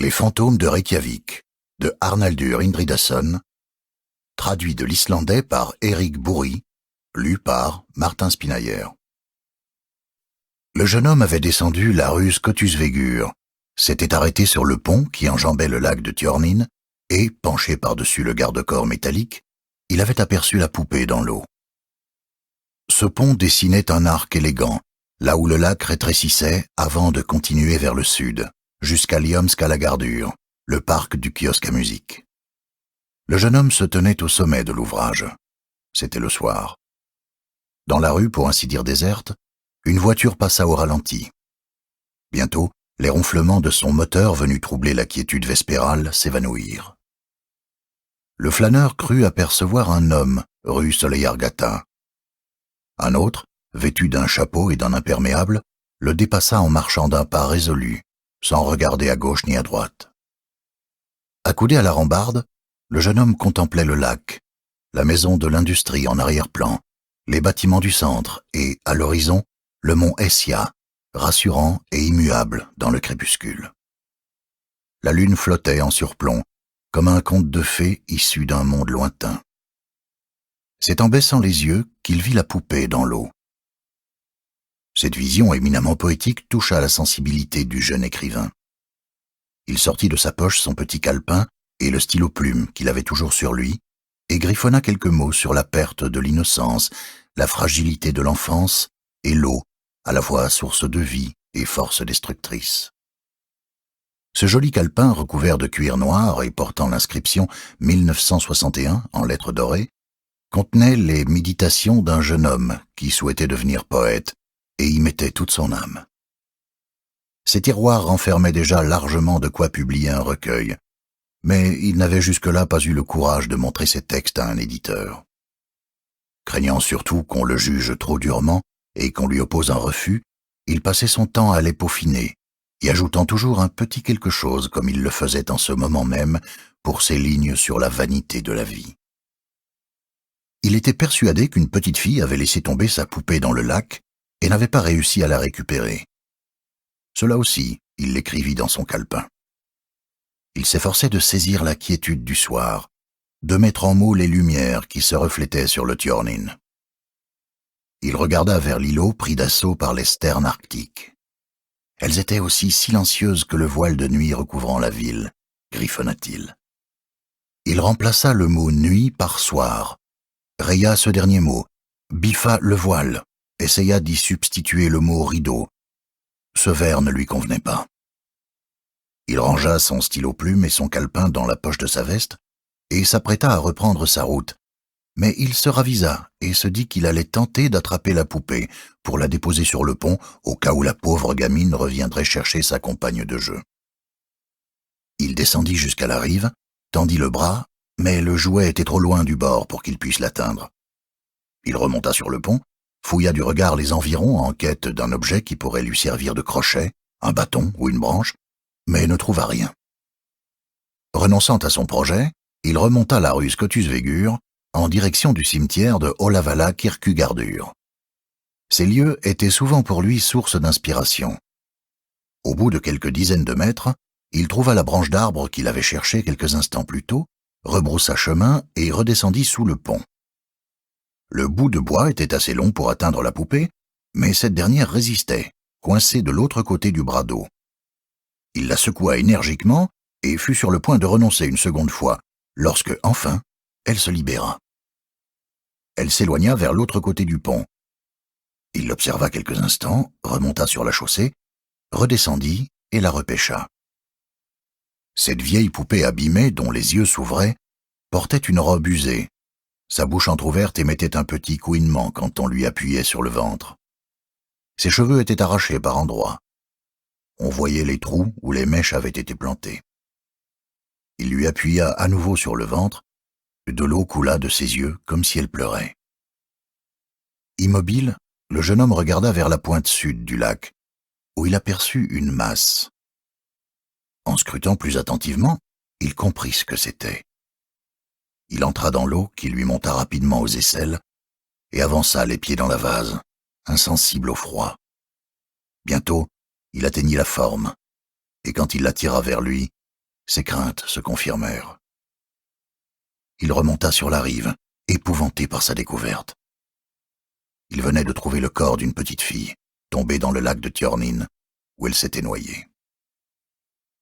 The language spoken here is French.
Les fantômes de Reykjavik, de Arnaldur Indridason, traduit de l'islandais par Éric Bourri, lu par Martin Spinayer. Le jeune homme avait descendu la rue Scotusvegur, s'était arrêté sur le pont qui enjambait le lac de Tjörnin, et, penché par-dessus le garde-corps métallique, il avait aperçu la poupée dans l'eau. Ce pont dessinait un arc élégant, là où le lac rétrécissait avant de continuer vers le sud, jusqu'à Ljómskálagarður, le parc du kiosque à musique. Le jeune homme se tenait au sommet de l'ouvrage. C'était le soir. Dans la rue, pour ainsi dire déserte, une voiture passa au ralenti. Bientôt, les ronflements de son moteur venus troubler la quiétude vespérale s'évanouirent. Le flâneur crut apercevoir un homme, rue Soleiljargata. Un autre, vêtu d'un chapeau et d'un imperméable, le dépassa en marchant d'un pas résolu, sans regarder à gauche ni à droite. Accoudé à la rambarde, le jeune homme contemplait le lac, la maison de l'industrie en arrière-plan, les bâtiments du centre et, à l'horizon, le mont Esja, rassurant et immuable dans le crépuscule. La lune flottait en surplomb, comme un conte de fées issu d'un monde lointain. C'est en baissant les yeux qu'il vit la poupée dans l'eau. Cette vision éminemment poétique toucha la sensibilité du jeune écrivain. Il sortit de sa poche son petit calepin et le stylo-plume qu'il avait toujours sur lui, et griffonna quelques mots sur la perte de l'innocence, la fragilité de l'enfance et l'eau, à la fois source de vie et force destructrice. Ce joli calepin recouvert de cuir noir et portant l'inscription 1961 en lettres dorées contenait les méditations d'un jeune homme qui souhaitait devenir poète et y mettait toute son âme. Ces tiroirs renfermaient déjà largement de quoi publier un recueil, mais il n'avait jusque-là pas eu le courage de montrer ses textes à un éditeur. Craignant surtout qu'on le juge trop durement et qu'on lui oppose un refus, il passait son temps à les peaufiner, y ajoutant toujours un petit quelque chose comme il le faisait en ce moment même pour ses lignes sur la vanité de la vie. Il était persuadé qu'une petite fille avait laissé tomber sa poupée dans le lac et n'avait pas réussi à la récupérer. Cela aussi, il l'écrivit dans son calepin. Il s'efforçait de saisir la quiétude du soir, de mettre en mots les lumières qui se reflétaient sur le Tjörnin. Il regarda vers l'îlot pris d'assaut par les sternes arctiques. Elles étaient aussi silencieuses que le voile de nuit recouvrant la ville, griffonna-t-il. Il remplaça le mot nuit par soir, raya ce dernier mot, biffa le voile, essaya d'y substituer le mot rideau. Ce vers ne lui convenait pas. Il rangea son stylo-plume et son calepin dans la poche de sa veste et s'apprêta à reprendre sa route. Mais il se ravisa et se dit qu'il allait tenter d'attraper la poupée pour la déposer sur le pont au cas où la pauvre gamine reviendrait chercher sa compagne de jeu. Il descendit jusqu'à la rive, tendit le bras, mais le jouet était trop loin du bord pour qu'il puisse l'atteindre. Il remonta sur le pont, fouilla du regard les environs en quête d'un objet qui pourrait lui servir de crochet, un bâton ou une branche, mais ne trouva rien. Renonçant à son projet, il remonta la rue Scotusvegur en direction du cimetière de Olavala Kirkjugarður. Ces lieux étaient souvent pour lui source d'inspiration. Au bout de quelques dizaines de mètres, il trouva la branche d'arbre qu'il avait cherchée quelques instants plus tôt, rebroussa chemin et redescendit sous le pont. Le bout de bois était assez long pour atteindre la poupée, mais cette dernière résistait, coincée de l'autre côté du bras d'eau. Il la secoua énergiquement et fut sur le point de renoncer une seconde fois, lorsque, enfin, elle se libéra. Elle s'éloigna vers l'autre côté du pont. Il l'observa quelques instants, remonta sur la chaussée, redescendit et la repêcha. Cette vieille poupée abîmée, dont les yeux s'ouvraient, portait une robe usée. Sa bouche entr'ouverte émettait un petit couinement quand on lui appuyait sur le ventre. Ses cheveux étaient arrachés par endroits. On voyait les trous où les mèches avaient été plantées. Il lui appuya à nouveau sur le ventre. De l'eau coula de ses yeux comme si elle pleurait. Immobile, le jeune homme regarda vers la pointe sud du lac, où il aperçut une masse. En scrutant plus attentivement, il comprit ce que c'était. Il entra dans l'eau qui lui monta rapidement aux aisselles et avança les pieds dans la vase, insensible au froid. Bientôt, il atteignit la forme, et quand il la tira vers lui, Ses craintes se confirmèrent. Il remonta sur la rive, épouvanté par sa découverte. Il venait de trouver le corps d'une petite fille, tombée dans le lac de Tjörnin, où elle s'était noyée.